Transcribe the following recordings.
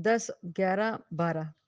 10, 11, 12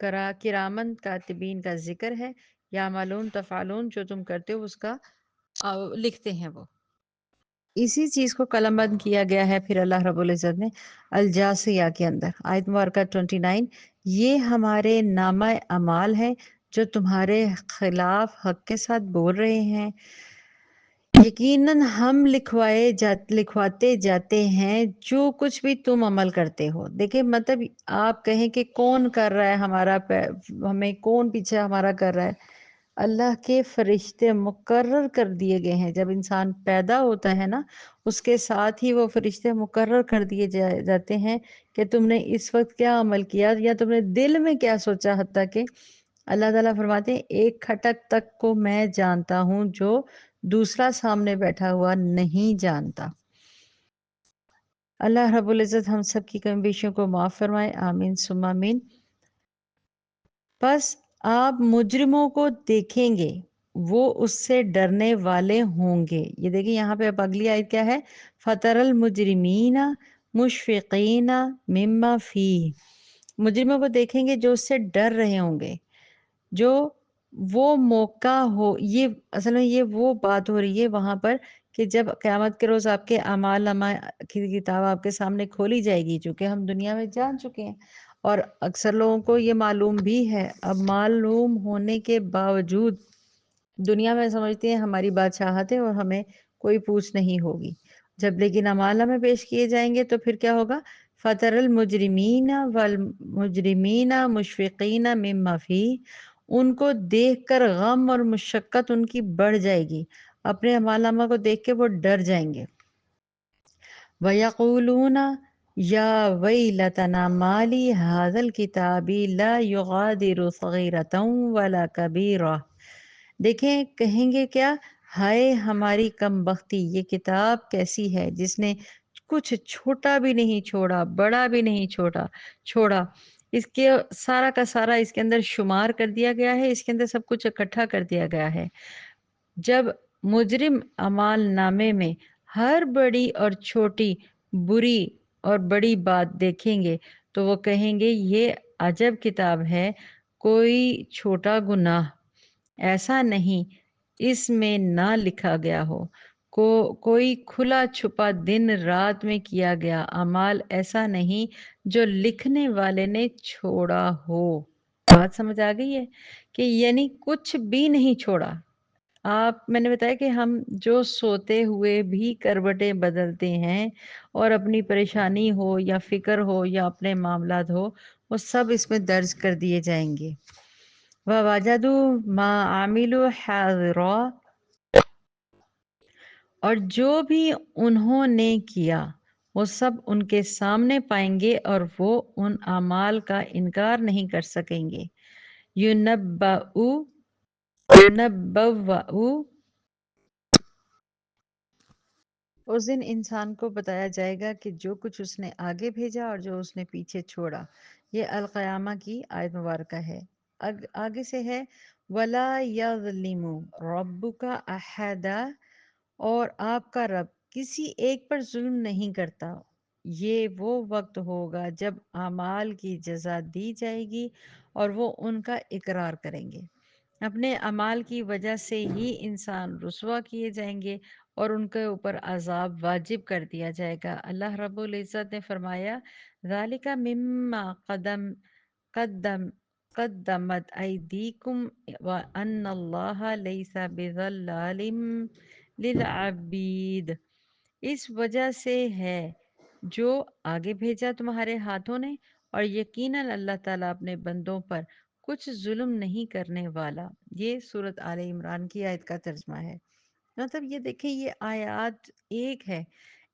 کرامن کاتبین کا ذکر ہے، یا معلوم تفعلون جو تم کرتے ہو اس کا لکھتے ہیں وہ. اسی چیز کو قلم بند کیا گیا ہے پھر اللہ رب العزت نے الجاسیہ کے اندر آیت مبارکہ 29. یہ ہمارے نامہ اعمال ہے جو تمہارے خلاف حق کے ساتھ بول رہے ہیں. یقیناً ہم لکھواتے جاتے ہیں جو کچھ بھی تم عمل کرتے ہو. دیکھیں مطلب آپ کہیں کہ کون کر رہا ہے ہمارا ہمیں کون پیچھے ہمارا کر رہا ہے. اللہ کے فرشتے مقرر کر دیے گئے ہیں. جب انسان پیدا ہوتا ہے نا اس کے ساتھ ہی وہ فرشتے مقرر کر دیے جاتے ہیں کہ تم نے اس وقت کیا عمل کیا یا تم نے دل میں کیا سوچا. حتیٰ کہ اللہ تعالیٰ فرماتے ہیں ایک کھٹک تک کو میں جانتا ہوں جو دوسرا سامنے بیٹھا ہوا نہیں جانتا. اللہ رب العزت ہم سب کی کمی بیشیوں کو معاف فرمائے. آمین ثم آمین. بس آپ مجرموں کو دیکھیں گے وہ اس سے ڈرنے والے ہوں گے. یہ دیکھیں یہاں پہ اب اگلی آیت کیا ہے؟ فَتَرَ الْمُجْرِمِينَ مُشْفِقِينَ مِمَّا فِيهِ. مجرموں کو دیکھیں گے جو اس سے ڈر رہے ہوں گے. جو وہ موقع ہو، یہ اصل میں یہ وہ بات ہو رہی ہے وہاں پر کہ جب قیامت کے روز آپ کے اعمال نامہ کی کتاب آپ کے سامنے کھولی جائے گی، چونکہ ہم دنیا میں جان چکے ہیں اور اکثر لوگوں کو یہ معلوم بھی ہے. اب معلوم ہونے کے باوجود دنیا میں سمجھتے ہیں ہماری بادشاہت ہے اور ہمیں کوئی پوچھ نہیں ہوگی. جب لیکن اعمال نامے پیش کیے جائیں گے تو پھر کیا ہوگا؟ فَتَرَ الْمُجْرِمِينَ وَالْمُجْرِمِينَ مُشْفِقِينَ مِمَّا فِيهِ. ان کو دیکھ کر غم اور مشقت ان کی بڑھ جائے گی. اپنے اعمال نامہ کو دیکھ کے وہ ڈر جائیں گے. وَيَقُولُونَ يَا وَيْلَتَنَا مَا لِي هَٰذَا الْكِتَابِ لَا يُغَادِرُ صَغِيرَةً وَلَا كَبِيرَةً. دیکھیں کہیں گے کیا؟ ہائے ہماری کم بختی، یہ کتاب کیسی ہے جس نے کچھ چھوٹا بھی نہیں چھوڑا بڑا بھی نہیں چھوڑا. اس کے سارا کا سارا اس کے اندر شمار کر دیا گیا ہے، اس کے اندر سب کچھ اکٹھا کر دیا گیا ہے. جب مجرم اعمال نامے میں ہر بڑی اور چھوٹی، بری اور بڑی بات دیکھیں گے تو وہ کہیں گے یہ عجب کتاب ہے، کوئی چھوٹا گناہ ایسا نہیں اس میں نہ لکھا گیا ہو، کوئی کھلا چھپا دن رات میں کیا گیا اعمال ایسا نہیں جو لکھنے والے نے چھوڑا ہو. بات سمجھ آ گئی ہے کہ یعنی کچھ بھی نہیں چھوڑا. میں نے بتایا کہ ہم جو سوتے ہوئے بھی کروٹیں بدلتے ہیں اور اپنی پریشانی ہو یا فکر ہو یا اپنے معاملات ہو وہ سب اس میں درج کر دیے جائیں گے. وَوَجَدُوا مَا عَمِلُوا حَاضِرًا. اور جو بھی انہوں نے کیا وہ سب ان کے سامنے پائیں گے اور وہ ان اعمال کا انکار نہیں کر سکیں گے. يُنَبَّوَّأُ. اس دن انسان کو بتایا جائے گا کہ جو کچھ اس نے آگے بھیجا اور جو اس نے پیچھے چھوڑا. یہ القیامہ کی آیت مبارکہ ہے. آگے سے ہے وَلَا يَظْلِمُ رَبُّكَ أَحَدًا. اور آپ کا رب کسی ایک پر ظلم نہیں کرتا. یہ وہ وقت ہوگا جب اعمال کی جزا دی جائے گی اور وہ ان کا اقرار کریں گے. اپنے اعمال کی وجہ سے ہی انسان رسوا کیے جائیں گے اور ان کے اوپر عذاب واجب کر دیا جائے گا. اللہ رب العزت نے فرمایا ذَلِكَ مِمَّا قدمت ایدیکم وَأَنَّ اللَّهَ لَيْسَ بِظَلَّامٍ لِلْعَبِيدِ. اس وجہ سے ہے جو آگے بھیجا تمہارے ہاتھوں نے اور یقیناً اللہ تعالیٰ اپنے بندوں پر کچھ ظلم نہیں کرنے والا. یہ سورۃ آل عمران کی آیت کا ترجمہ ہے. مطلب یہ دیکھیں یہ آیات ایک ہے،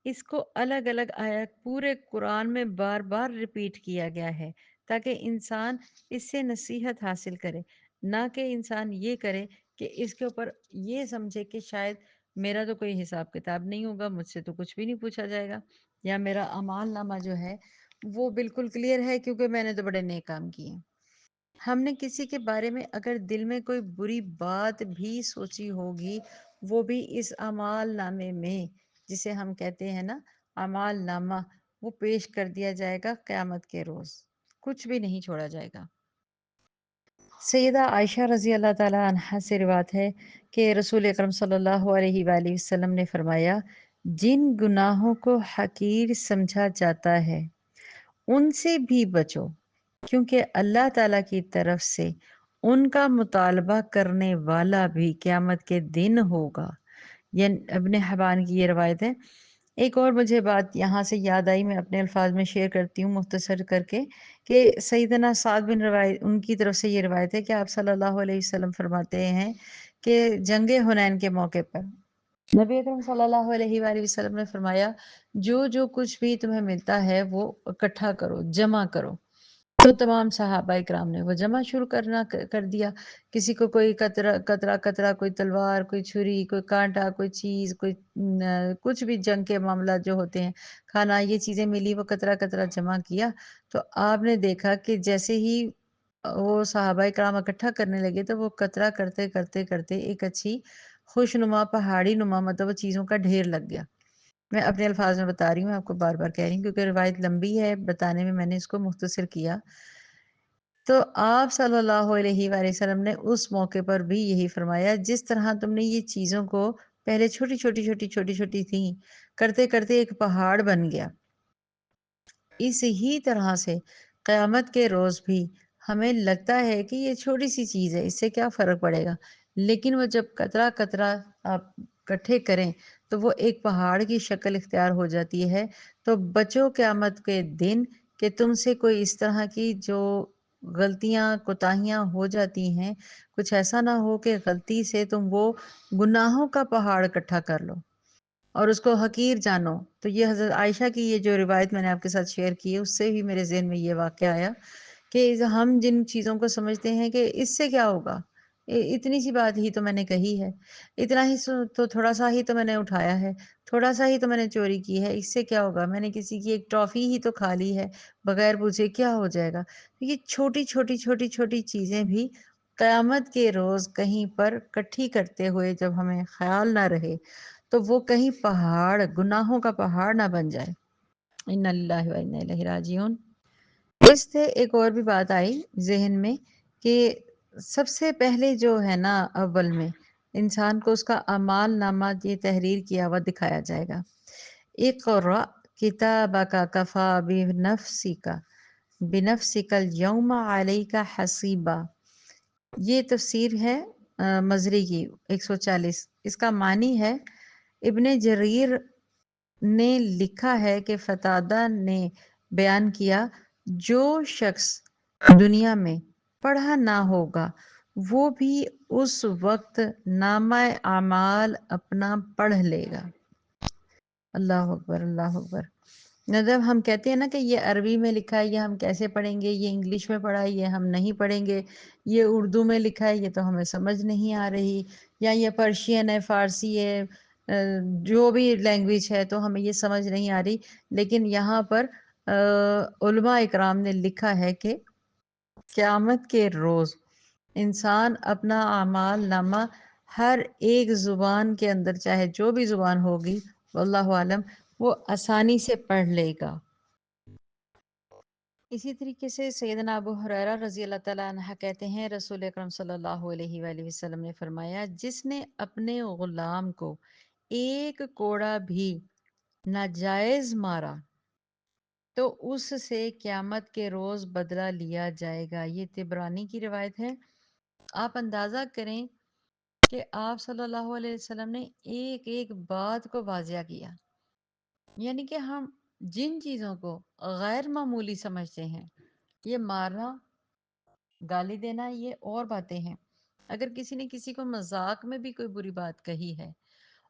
اس کو الگ الگ آیات پورے قرآن میں بار بار ریپیٹ کیا گیا ہے تاکہ انسان اس سے نصیحت حاصل کرے، نہ کہ انسان یہ کرے کہ اس کے اوپر یہ سمجھے کہ شاید میرا تو کوئی حساب کتاب نہیں ہوگا، مجھ سے تو کچھ بھی نہیں پوچھا جائے گا، یا میرا اعمال نامہ جو ہے وہ بالکل کلیئر ہے کیونکہ میں نے تو بڑے نیک کام کیے ہیں. ہم نے کسی کے بارے میں اگر دل میں کوئی بری بات بھی سوچی ہوگی وہ بھی اس اعمال نامے میں، جسے ہم کہتے ہیں نا اعمال نامہ، وہ پیش کر دیا جائے گا قیامت کے روز. کچھ بھی نہیں چھوڑا جائے گا. سیدہ عائشہ رضی اللہ تعالی عنہا سے روایت ہے کہ رسول اکرم صلی اللہ علیہ وآلہ وسلم نے فرمایا، جن گناہوں کو حقیر سمجھا جاتا ہے ان سے بھی بچو، کیونکہ اللہ تعالیٰ کی طرف سے ان کا مطالبہ کرنے والا بھی قیامت کے دن ہوگا۔ یہ ابن حبان کی یہ روایت ہے۔ ایک اور مجھے بات یہاں سے یاد آئی، میں اپنے الفاظ میں شیئر کرتی ہوں مختصر کر کے، کہ سیدنا سعد بن روایت ان کی طرف سے یہ روایت ہے کہ آپ صلی اللہ علیہ وسلم فرماتے ہیں کہ جنگ حنین کے موقع پر نبی اکرم صلی اللہ علیہ وآلہ وسلم نے فرمایا، جو جو کچھ بھی تمہیں ملتا ہے وہ اکٹھا کرو، جمع کرو۔ تو تمام صحابہ اکرام نے وہ جمع شروع کرنا کر دیا۔ کسی کو کوئی قطرہ، کوئی تلوار، کوئی چھری، کوئی کانٹا، کوئی چیز، کوئی کچھ بھی جنگ کے معاملات جو ہوتے ہیں، کھانا، یہ چیزیں ملی، وہ قطرہ جمع کیا۔ تو آپ نے دیکھا کہ جیسے ہی وہ صحابہ اکرام اکٹھا کرنے لگے تو وہ قطرہ کرتے کرتے کرتے ایک اچھی خوشنما پہاڑی نما مطلب چیزوں کا ڈھیر لگ گیا۔ میں اپنے الفاظ میں بتا رہی ہوں، آپ کو بار بار کہہ رہی ہوں کیونکہ روایت لمبی ہے، بتانے میں میں نے اس کو مختصر کیا۔ تو آپ صلی اللہ علیہ وآلہ وسلم نے اس موقع پر بھی یہی فرمایا، جس طرح تم نے یہ چیزوں کو پہلے چھوٹی چھوٹی تھیں، کرتے کرتے ایک پہاڑ بن گیا، اس ہی طرح سے قیامت کے روز بھی ہمیں لگتا ہے کہ یہ چھوٹی سی چیز ہے، اس سے کیا فرق پڑے گا، لیکن وہ جب قطرہ قطرہ آپ اکٹھے کریں تو وہ ایک پہاڑ کی شکل اختیار ہو جاتی ہے۔ تو بچو قیامت کے دن کہ تم سے کوئی اس طرح کی جو غلطیاں کوتاہیاں ہو جاتی ہیں، کچھ ایسا نہ ہو کہ غلطی سے تم وہ گناہوں کا پہاڑ اکٹھا کر لو اور اس کو حقیر جانو۔ تو یہ حضرت عائشہ کی یہ جو روایت میں نے آپ کے ساتھ شیئر کی ہے، اس سے بھی میرے ذہن میں یہ واقعہ آیا کہ ہم جن چیزوں کو سمجھتے ہیں کہ اس سے کیا ہوگا، اتنی سی بات ہی تو میں نے کہی ہے، اتنا ہی تو تھوڑا سا ہی تو میں نے اٹھایا ہے، تھوڑا سا ہی تو میں نے چوری کی ہے، اس سے کیا ہوگا، میں نے کسی کی ایک ٹافی ہی تو کھا لی ہے بغیر پوچھے، کیا ہو جائے گا۔ یہ چھوٹی چیزیں بھی قیامت کے روز کہیں پر کٹھی کرتے ہوئے جب ہمیں خیال نہ رہے تو وہ کہیں پہاڑ، گناہوں کا پہاڑ نہ بن جائے۔ اِنَّا لِلَّهِ وَإِنَّا إِلَيْهِ راجعون۔ اس سے ایک اور بھی بات آئی ذہن میں کہ سب سے پہلے جو ہے نا، اول میں انسان کو اس کا اعمال نامہ یہ تحریر کیا ہوا دکھایا جائے گا۔ اقرأ کتابک کفی بنفسک الیوم علیک حسیبا۔ یہ تفسیر ہے مزری کی 140۔ اس کا معنی ہے، ابن جریر نے لکھا ہے کہ قتادہ نے بیان کیا، جو شخص دنیا میں پڑھا نہ ہوگا وہ بھی اس وقت نامہ اعمال اپنا پڑھ لے گا۔ اللہ اکبر، اللہ اکبر۔ جب ہم کہتے ہیں نا کہ یہ عربی میں لکھا ہے، یہ ہم کیسے پڑھیں گے، یہ انگلش میں پڑھا ہے یہ ہم نہیں پڑھیں گے، یہ اردو میں لکھا ہے یہ تو ہمیں سمجھ نہیں آ رہی، یا یہ پرشین ہے، فارسی ہے، جو بھی لینگویج ہے تو ہمیں یہ سمجھ نہیں آ رہی، لیکن یہاں پر علماء اکرام نے لکھا ہے کہ قیامت کے روز انسان اپنا اعمال نامہ ہر ایک زبان کے اندر، چاہے جو بھی زبان ہوگی واللہ عالم، وہ آسانی سے پڑھ لے گا۔ اسی طریقے سے سیدنا ابو ہریرہ رضی اللہ تعالیٰ عنہ کہتے ہیں، رسول اکرم صلی اللہ علیہ وآلہ وسلم نے فرمایا، جس نے اپنے غلام کو ایک کوڑا بھی ناجائز مارا تو اس سے قیامت کے روز بدلہ لیا جائے گا۔ یہ طبرانی کی روایت ہے۔ آپ اندازہ کریں کہ آپ صلی اللہ علیہ وسلم نے ایک ایک بات کو واضح کیا، یعنی کہ ہم جن چیزوں کو غیر معمولی سمجھتے ہیں، یہ مارنا، گالی دینا، یہ اور باتیں ہیں۔ اگر کسی نے کسی کو مذاق میں بھی کوئی بری بات کہی ہے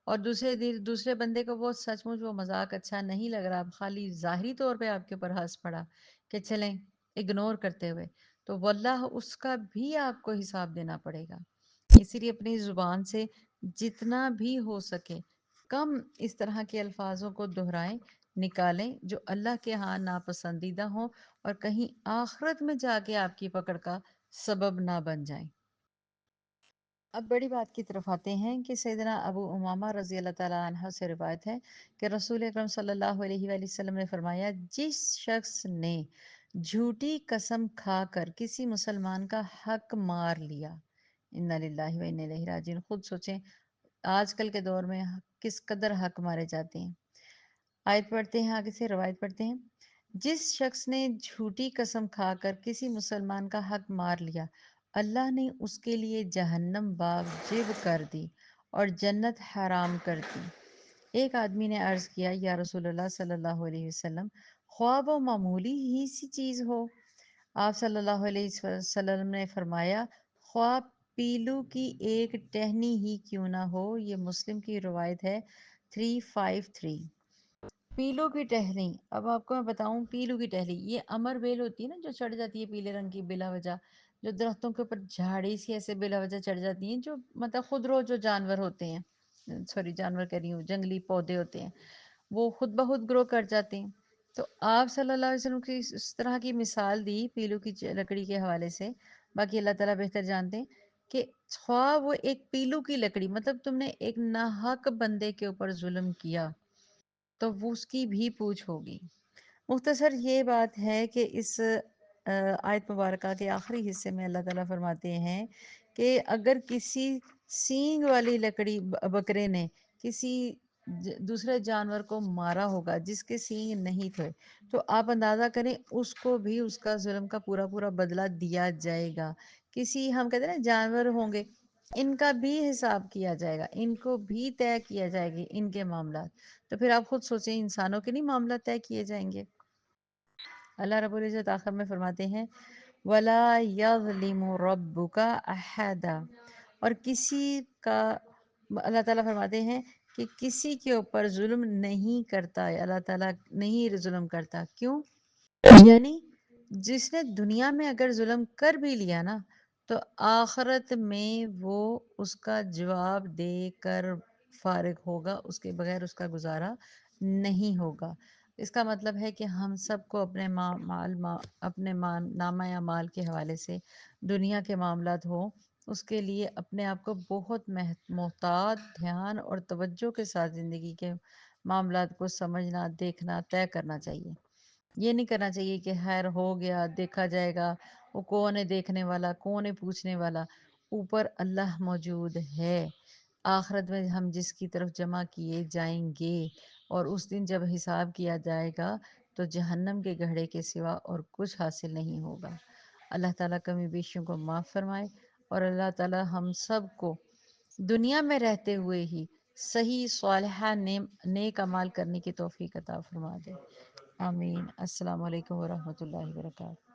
اور دوسرے بندے کو وہ سچ مچ وہ مذاق اچھا نہیں لگ رہا، خالی ظاہری طور پہ آپ کے اوپر ہنس پڑا کہ چلیں اگنور کرتے ہوئے، تو واللہ اس کا بھی آپ کو حساب دینا پڑے گا۔ اسی لیے اپنی زبان سے جتنا بھی ہو سکے کم اس طرح کے الفاظوں کو دہرائیں، نکالیں جو اللہ کے ہاں ناپسندیدہ ہوں اور کہیں آخرت میں جا کے آپ کی پکڑ کا سبب نہ بن جائیں۔ اب بڑی بات کی طرف آتے ہیں کہ سیدنا ابو امامہ رضی اللہ تعالیٰ عنہ سے روایت ہے کہ رسول اکرم صلی اللہ علیہ وآلہ وسلم نے فرمایا، جس شخص نے جھوٹی قسم کھا کر کسی مسلمان کا حق مار لیا، انا للہ و انا الیہ راجعون۔ خود سوچیں آج کل کے دور میں کس قدر حق مارے جاتے ہیں۔ آیت پڑھتے ہیں، آگے سے روایت پڑھتے ہیں۔ جس شخص نے جھوٹی قسم کھا کر کسی مسلمان کا حق مار لیا، اللہ نے اس کے لیے جہنم واجب کر دی اور جنت حرام کر دی۔ ایک آدمی نے عرض کیا، یا رسول اللہ صلی اللہ علیہ وسلم، خواہ وہ معمولی ہی سی چیز ہو۔ آپ صلی اللہ علیہ وسلم نے فرمایا، خواہ پیلو کی ایک ٹہنی ہی کیوں نہ ہو۔ یہ مسلم کی روایت ہے 353۔ پیلو کی ٹہنی، اب آپ کو میں بتاؤں پیلو کی ٹہنی، یہ امر بیل ہوتی ہے نا جو چڑھ جاتی ہے پیلے رنگ کی بلا وجہ، جو درختوں کے اوپر جھاڑی سی ایسے بلا وجہ چڑھ جاتی ہیں، جو مطلب خودرو جو جانور ہوتے ہیں، سوری جانور کہہ رہی ہوں، جنگلی پودے ہوتے ہیں، وہ خود بخود گرو کر جاتے ہیں۔ تو آپ صلی اللہ علیہ وسلم کی اس طرح کی مثال دی پیلو کی لکڑی کے حوالے سے، باقی اللہ تعالیٰ بہتر جانتے ہیں، کہ خواہ وہ ایک پیلو کی لکڑی، مطلب تم نے ایک ناحق بندے کے اوپر ظلم کیا تو وہ اس کی بھی پوچھ ہوگی۔ مختصر یہ بات ہے کہ اس آیت مبارکہ کے آخری حصے میں اللہ تعالیٰ فرماتے ہیں کہ اگر کسی سینگ والی لکڑی بکرے نے کسی دوسرے جانور کو مارا ہوگا جس کے سینگ نہیں تھے، تو آپ اندازہ کریں اس کو بھی اس کا ظلم کا پورا پورا بدلہ دیا جائے گا۔ کسی ہم کہتے ہیں نا جانور ہوں گے، ان کا بھی حساب کیا جائے گا، ان کو بھی طے کیا جائے گی ان کے معاملات۔ تو پھر آپ خود سوچیں انسانوں کے نہیں معاملات طے کیے جائیں گے۔ اللہ رب العزت آخر میں فرماتے ہیں وَلَا يَظْلِمُ رَبُّكَ أَحَدًا، اور کسی کا، اللہ تعالیٰ فرماتے ہیں کہ کسی کے اوپر ظلم نہیں کرتا ہے، اللہ تعالیٰ نہیں ظلم کرتا۔ کیوں؟ یعنی جس نے دنیا میں اگر ظلم کر بھی لیا نا تو آخرت میں وہ اس کا جواب دے کر فارغ ہوگا، اس کے بغیر اس کا گزارا نہیں ہوگا۔ اس کا مطلب ہے کہ ہم سب کو اپنے اپنے نامہ اعمال کے حوالے سے دنیا کے معاملات ہوں، اس کے لیے اپنے آپ کو بہت محتاط، دھیان اور توجہ کے ساتھ زندگی کے معاملات کو سمجھنا، دیکھنا، طے کرنا چاہیے۔ یہ نہیں کرنا چاہیے کہ خیر ہو گیا دیکھا جائے گا، وہ کون ہے دیکھنے والا، کون ہے پوچھنے والا۔ اوپر اللہ موجود ہے، آخرت میں ہم جس کی طرف جمع کیے جائیں گے، اور اس دن جب حساب کیا جائے گا تو جہنم کے گڑھے کے سوا اور کچھ حاصل نہیں ہوگا۔ اللہ تعالیٰ کمی بیشیوں کو معاف فرمائے، اور اللہ تعالیٰ ہم سب کو دنیا میں رہتے ہوئے ہی صحیح صالحہ نیک اعمال کرنے کی توفیق عطا فرما دے۔ آمین۔ السلام علیکم ورحمۃ اللہ وبرکاتہ۔